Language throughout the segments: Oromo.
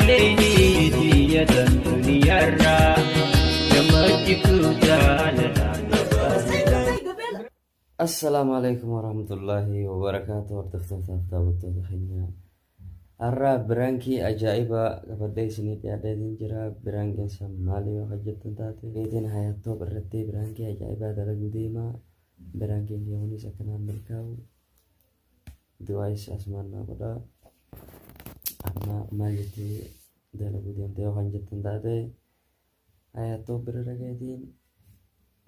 ليلي الدنيا الرا جمعتك السلام عليكم ورحمة الله وبركاته. وردفتو خينا الرا برانكي أجائبا قبل سنة عددين جرا برانكي سمالي وخجت تاتي بيتين حياتو برتي برانكي أجائبا دلقو ديما برانكي يوني سكنا ملكاو دوايس أسمانا قدا أما مالتي دلقو ديما تيو خجت تاتي حياتو بررقيتين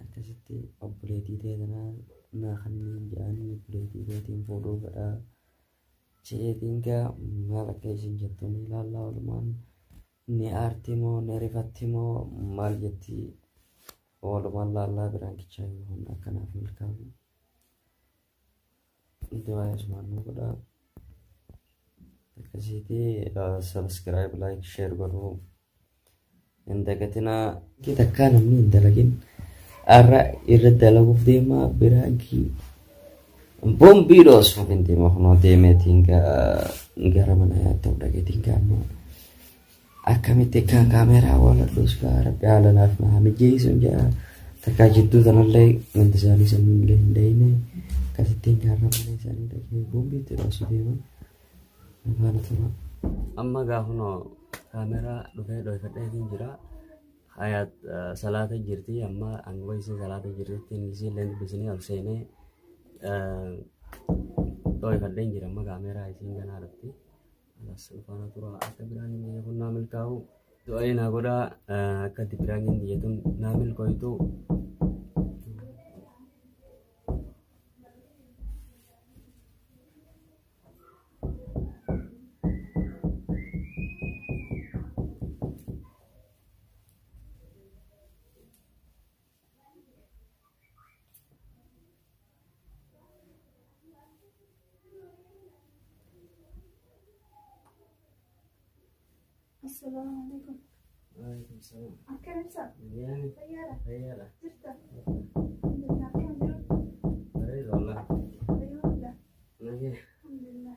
أكسيتي أبوليتي تيدنا ناخنين جاني أبوليتي تيدين فودو قدا Citinga malakay sinjatuni lalla waluman ni artimo ni rifatimo maljati waluman lalla birankicha hon akana filkam doa ismanu kuda kasiti subscribe like share baru indagatina kita kana min dalagin ara irradalaguf dema biranki Bombiros mungkin timo kono teme tingga negara mana ya tahu lagi tingga mo akami tekan kamera wala dos kara pala naf ma mi jason ja terkajit tu tanah lek nanti sani sambil ini kasih tingga mana sani lagi bombi terus dia mana tuh amma gahuno kamera dokai dokai tinjira hayat salata jirti amma angwai si salata jirti tinggi lens bisini alsene Doi kadang jira ma kamera isin kan arti alas fana tura aka birangin dia pun namil kau doi na goda aka dibirangin dia tu namil kau itu Assalamualaikum. Waalaikumsalam. Akan bisa? Iya. Iya. Cerita. Alhamdulillah. Akan dulu. Hari lola. Alhamdulillah. Lagi. Alhamdulillah.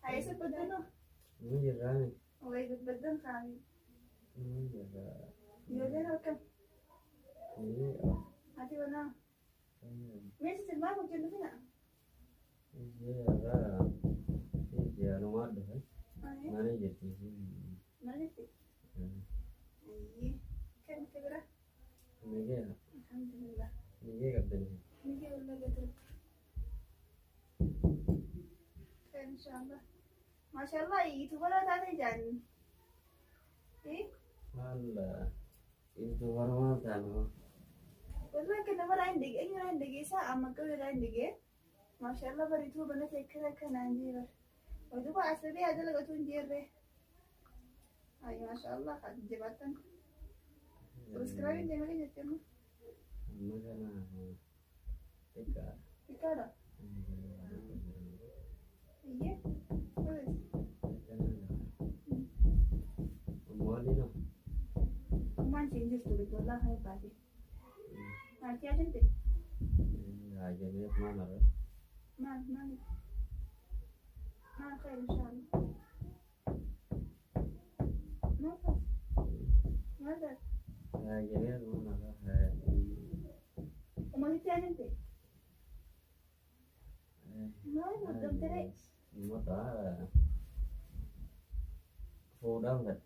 Ayah sebut dulu. Ini jalan. Oh, ikut betul kami. Ini jalan. Dia dah akan. Ini. Hati mana? Mesti sebab aku jadi mana? Ini jalan. Ini jalan nomor dua. Mana jadi? Mana sih? Iya. Kan segera. Ini. Alhamdulillah. Ini kapan? Ini udah gitu. Insyaallah. Masyaallah itu kalau tadi jangan. Allah. Itu warna tanah. والله كنا مرة عندك أي مرة عندك ساعة أما كل عندك ما شاء الله بريتو بنات كذا كان عندي بس ودوبا عسلية هذا لقيتون جيرة أي ما شاء الله قد جبتن سبسكرايب جمالي جتنا ما كنا تكا كذا إيه كويس مالنا ما changes to it والله هاي بعدي ما كيا جنتي عجبني ما خير إن شاء الله ماذا عجبني ما وما هي جنتي ما قدام ترى ما تعرف فودان ده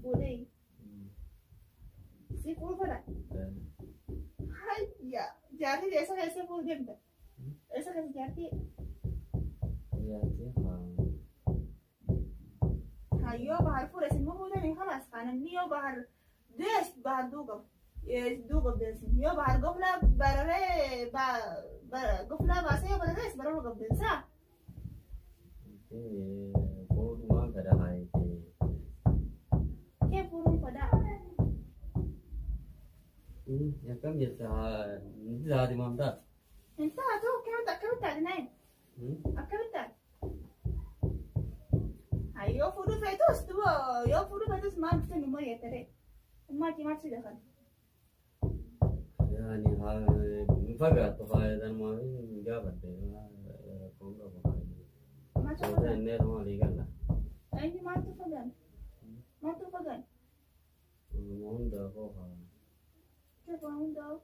ودي سي فول فلا هيا جاتي ऐसा कैसे बोल देता ऐसा कैसे जाती ya sih هيو بحر فورس ما هو ده خلاص كان نيو بحر ديش بحر دوغم دوغم ديش يو بحر قفلا برره قفلا باسه برره برره قفل ديسا food ما كده هاي كيف فورم فدا ya kan biasa di mana انت هتو كم تعدنين أكمل هايو فورو فيتوس تو يو فورو فيتوس ما بتسمع نمرة ترى ما تي ما تصير خان يعني هاي فقط هاي ده ما جابت ما هذا النير ما لي قال Ini matu fagan. Matu fagan. Hunda kookaa. Siapa hunda?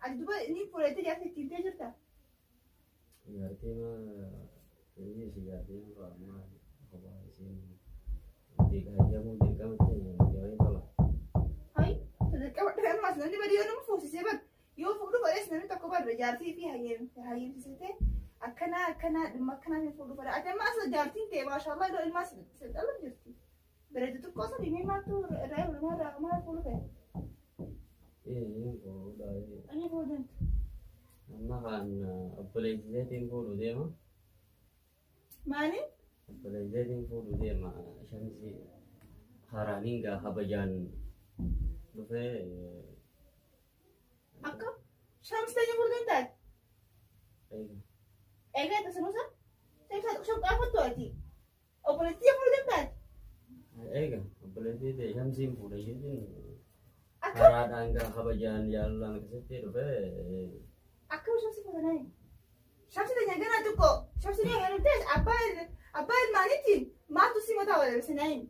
Ati duba ini pura itu jasa cinta cerita. Gartii ini si gartii amma kophaa isiin diigaajamu dirqamatti yoo tola. Hai, terdekat dengan mas nanti pada dia nemu fokus sebab. Yo fokus pada sebenarnya tak kubar berjarti pi hayem sisete. Akana makana ni fokus pada. Ada mas jarti te, masyaallah itu mas sedalam jarti. Berarti tu kosa di mana tu raya rumah fokus ya. Ini koodaa. Ini fokus. Amma kan obboleettiitiin fuudhu deema. Maali? Obboleettiitiin fuudhu deema. Shamsi haraaniin gaa habajaan dhufee. Akka? Shamsi tanya fokus tak? Eega. Eega itu semua sah? Saya tak shop apa tu ati? Operasi yang fokus tak? Eega obboleettiitiin Shamsiin fuudha isheetiin Akka? haraadhaan gaa habajaan jaalallaan keessatti dhufee. Akka Shamsi fokus naik. Shamsi tanya gana tu kok. Shamsi ni yang tes apa manitin? Matu si mata awal senain.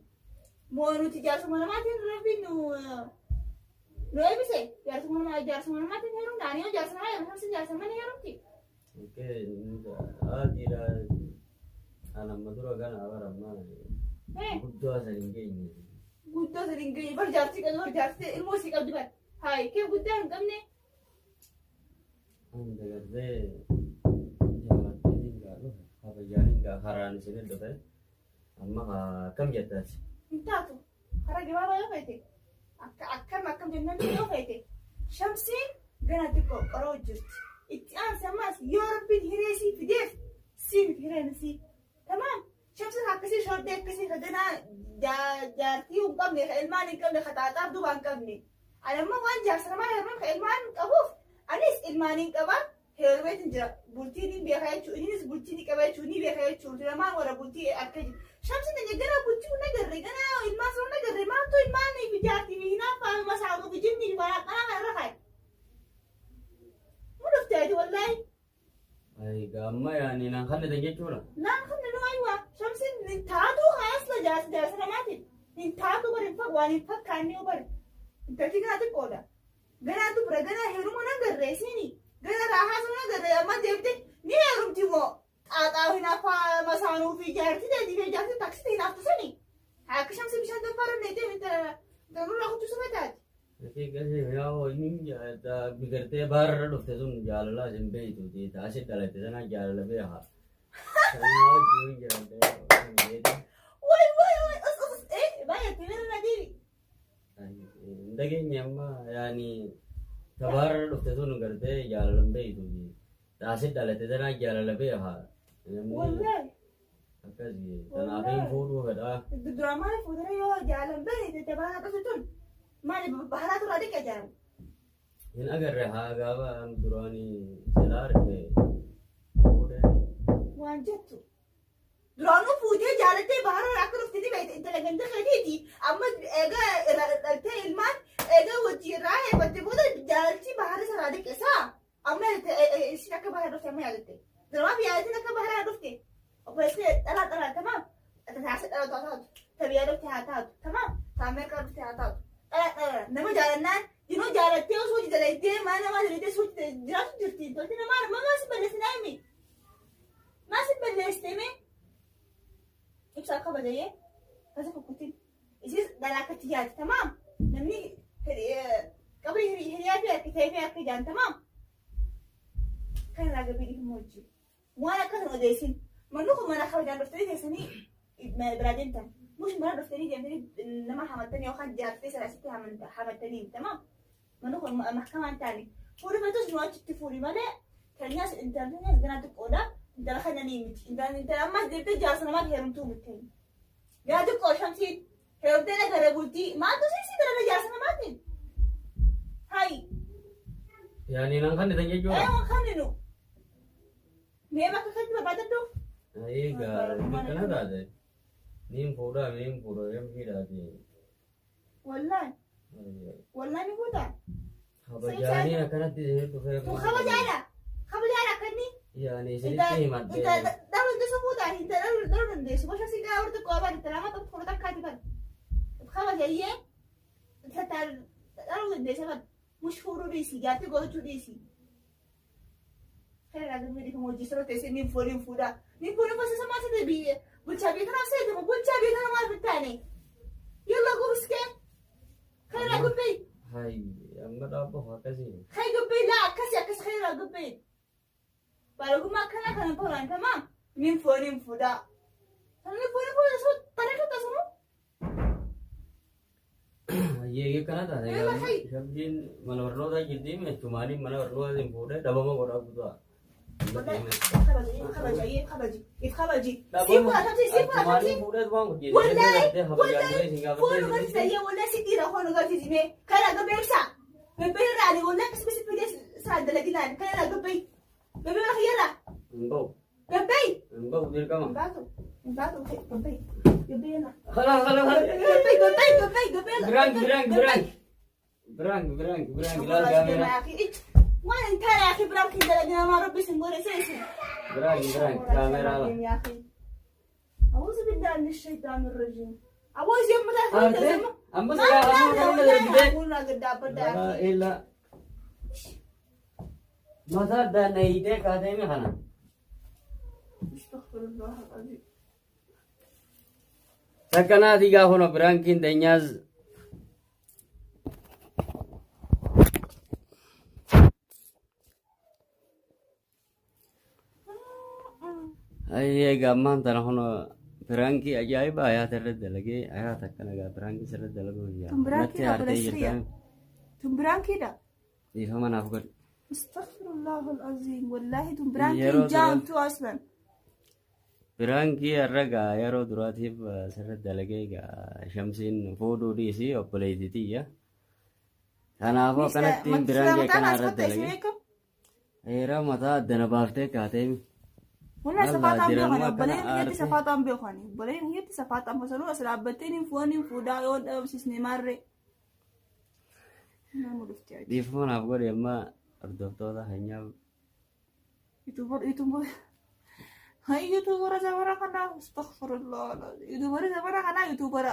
Mau nu tiga semua matin lebih nu. Nu apa sih? Jar semua matin herum dani o jar semua herum Shamsi jar semua ni herum ti. Oke, adira anak madura kan awal ramah. Buddha sering gini. Buddha sering gini berjarti ilmu sih kau juga. Hai, ke Buddha engkau ni? Anda kata jalan ini enggak loh, apa jalan enggak haran sini dosa. Amma kam jatah. Entah tu. Karena gimana ya kau Akka jennan tu ya kau Shamsi gana tu kok kalau just. Ittian semas ya Rabbi hiresi fidef. Sim hiresi. Tamam. Shamsi hakisi short dek kasi kadana jarti ungkam ni ilman ingkam ni khatata duban kam ni. Alamma wan jar sama ilman ka ilman kabuf. Anis ilmanin kaba herbet injira bultini biya ini bultini kaba chuni biya chu drama wara bulti akaj Shamsi ne gana bulti una garre gana ilma so una garre ma to ilman ni bijati ni na fa masalu bijinni bara kana rahay mudufta wallahi Ay gamma yani nang kan ada jecura. Nan kan no aywa Shamsi ni taatu khas la jas ramati ni taatu bar fa wani fa kanni bar tati gana te koda gana tu gana heru mana garre sini gana raha sona garre amma devte ni herum ti mo ata hina fa masanu fi jarti de jarti taksi te naftu sani ha Shamsi bishan da par ne te minta daru la kutu sabatat Jadi kasi yaw ini ada bigarte bar dufte sun jalala jembe itu di tasit dalate sana jalala be ha. Sana juu jalate. wai baya tilir na diri Ndage nyamma yani tabar dufte sun garte jalala be itu di tasit dalate sana jalala be ha. wallahi Akasi sana akin food kada. drama ni fudara yo jalan bani te bana kasutun mali bahala tu radik aja In agar reha gawa durani selar ke. wanjat tu drama fudhe jalate bahar akar ustini baik intelligent khadidi amma ega te ilman ega wajira hai batte boda jalti bahar se radik esa amma isi nak bahar doste amma yalate drama bi yalate nak bahar doste और ऐसे तला तमाम ऐसे तला तबिया दोस्ते आता तमाम सामने का दोस्ते आता नमो जालना जिनो जालते हो सोच जलते माना मार लेते सोच जरास जुर्ती तो तेरा मार मम्मा से पहले से नहीं में मां से पहले इसते में एक साल का बजाइए कैसे कुकुती इसी दलाकतियात तमाम नमनी कबरी हरिया भी आके थे आके जान तमाम كان راجع بيدي موجي وانا كان وديسين منوكم انا خرج عن دفتري تسني برادين تاني مش مرة دفتري جنبي لما حملتني واخد جارتي سلاسيتي حملتني تمام منوكم محكمة تاني فوري فتوش نواجه تفوري ماذا كان ناس انترنت ناس جناتك اولا انت لخنا نيمت انت لما ديرت جاسنا ما هيرم تو متين جاتك اوشامتي هيرمتنا غربولتي ما توسي ترى جاسنا ما تين هاي Yani nang kan ditanya juga. ايوه خلينو ميما كنت بعد تو Ay gar kana ada. Nim pura yang kira di. والله والله نقولها Habajani akan di itu تو خبر جانا كني Yani انت sedikit mat. انت دارو انت سبودا انت دارو انت سبودا شو سيجا ورد كوابا جاية تتعرض الناس مش فورو ديسي جاتي قوتو ديسي خير هذا ميري كم وجه سرت اسمي مين فودا فسا ما تدبي بلشا بيتنا سيدنا بلشا بيتنا ما في الثاني يلا قوم اسكت خير قبي هاي أما رابو هكذا خير قبي لا كسي خير قبي بارو ما كان بوران تمام مين فودا أنا فودا صوت طريقة تصمم ये करना था जब दिन मनोरलो था जिद्दी में तुम्हारी मनोरलो दिन पूरे डब्बा में बोरा बुआ خبجي तुम्हारी पूरे तो वहाँ कुछ ولا سيدي راهون قالتي زي كان قبل ساعة قبل راني ولا بس بدي ساعة دلقينا كان قبل راح يلا قبل دير كمان باتو قبل قبل خلاص قبل برانك لا كاميرا ما انت يا اخي برانك دلقينا ما ربي سنقول اساسي برانك كاميرا يا اخي أعوذ بالله من الشيطان الرجيم أعوذ يوم لا أما سكاها أقولنا قد أبدا إلا ماذا ده نيده كذا में खाना استغفر الله العظيم sakana diga hono brankin denyaz ay gamman tan hono branki ajaib aya terred lagi aya takana ga branki serred lagu ya تمبرانكي natti arte ده jirtan تمبرانكي ده ifama nafgar استغفر الله العظيم والله تمبرانكي يرو جامتو أصلا branki arraga yaro duratif serred lagi ga shamsin fodo disi opleiti ya kanaafo kanatti branki kana serred lagi era mata dana bafte kaatemi ولا صفات أم جيران بيخاني ما كان وبلين هي عارفة. صفات أم بيخاني وبلين هي صفات أم بسلو أسرع بتيني فوني فودا يود أم سيسني مرة ما مدفتي di phone nafgar yamma ardoftoda hanya يوتيوبر هاي يوتيوبر زمان كنا استغفر الله العظيم يوتيوبر زمان كنا يوتيوبر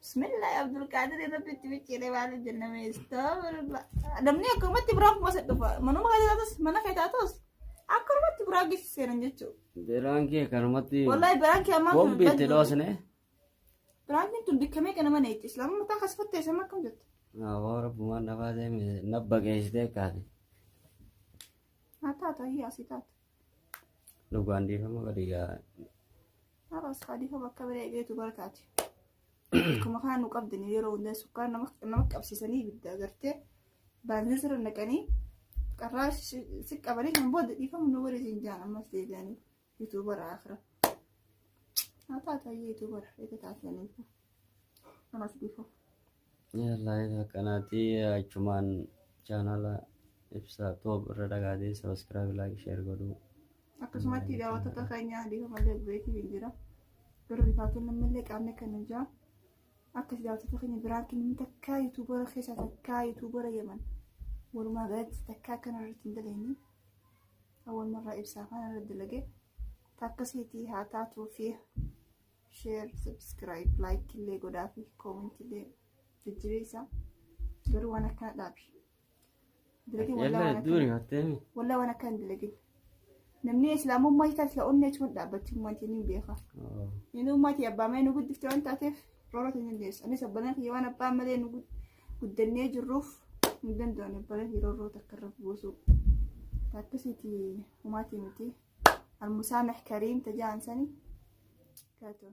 بسم الله يا عبد القادر يا رب تبكي على الجنة ما يستغفر الله دمني أكرمت براك ما سدفع منو ما قاعد تاتس منا كاي تاتس أكرمت براك سيرن جتو branki karmati والله براك يا ما bombi telosne براك انتو دكمي كنا ما نيتس لما متى خسفت يسمى كم جت awara buma nafade me nabbaga isde kaade هاتا هي أسيتات lugandi fama gadiga خلاص خدي هو بكبر جيت بركاتي كما كان نقبضني يرو الناس سكر نمك أبسيسني بدي أقرته بنزل النكاني قراش سك أبلي من بود يفهم نوري زنجان أما سيداني يوتيوبر آخره هاتا هي يوتيوبر إذا تعرفني أنا سبيفه yalla ida kanati cuman channel ibsa top radagade subscribe like share godu akkasumatti daawwattoota keenya dhiifamallee beekii hin jira garuu rifaatuun nammallee qaamni kan jira akkas daawwattoota keenya biraan kennu takkaa yuutuubara keessaa takkaa yuutuubara yeman walumaa galatti takkaa kana irratti hin daleenye awwal marraa ibsaa kana irratti dalage takkasiitii haa taatuu fi share subscribe like illee godhaa fi comment illee jijjiirisa garuu waan akkana dhaabi dalagin yalla duri hatemi والله وانا كان دلقين نمني اسلام ما يتاس لأني تكون دابت ما تنين بيخا ينو ما تيابا ما نقول دفتو انت عتف رورة الناس انا سبنا في وانا بعمل نقول قدني جروف ندن دون بره يرورو تكرر بوسو تاكسيتي وما تيمتي المسامح كريم تجا انساني كاتو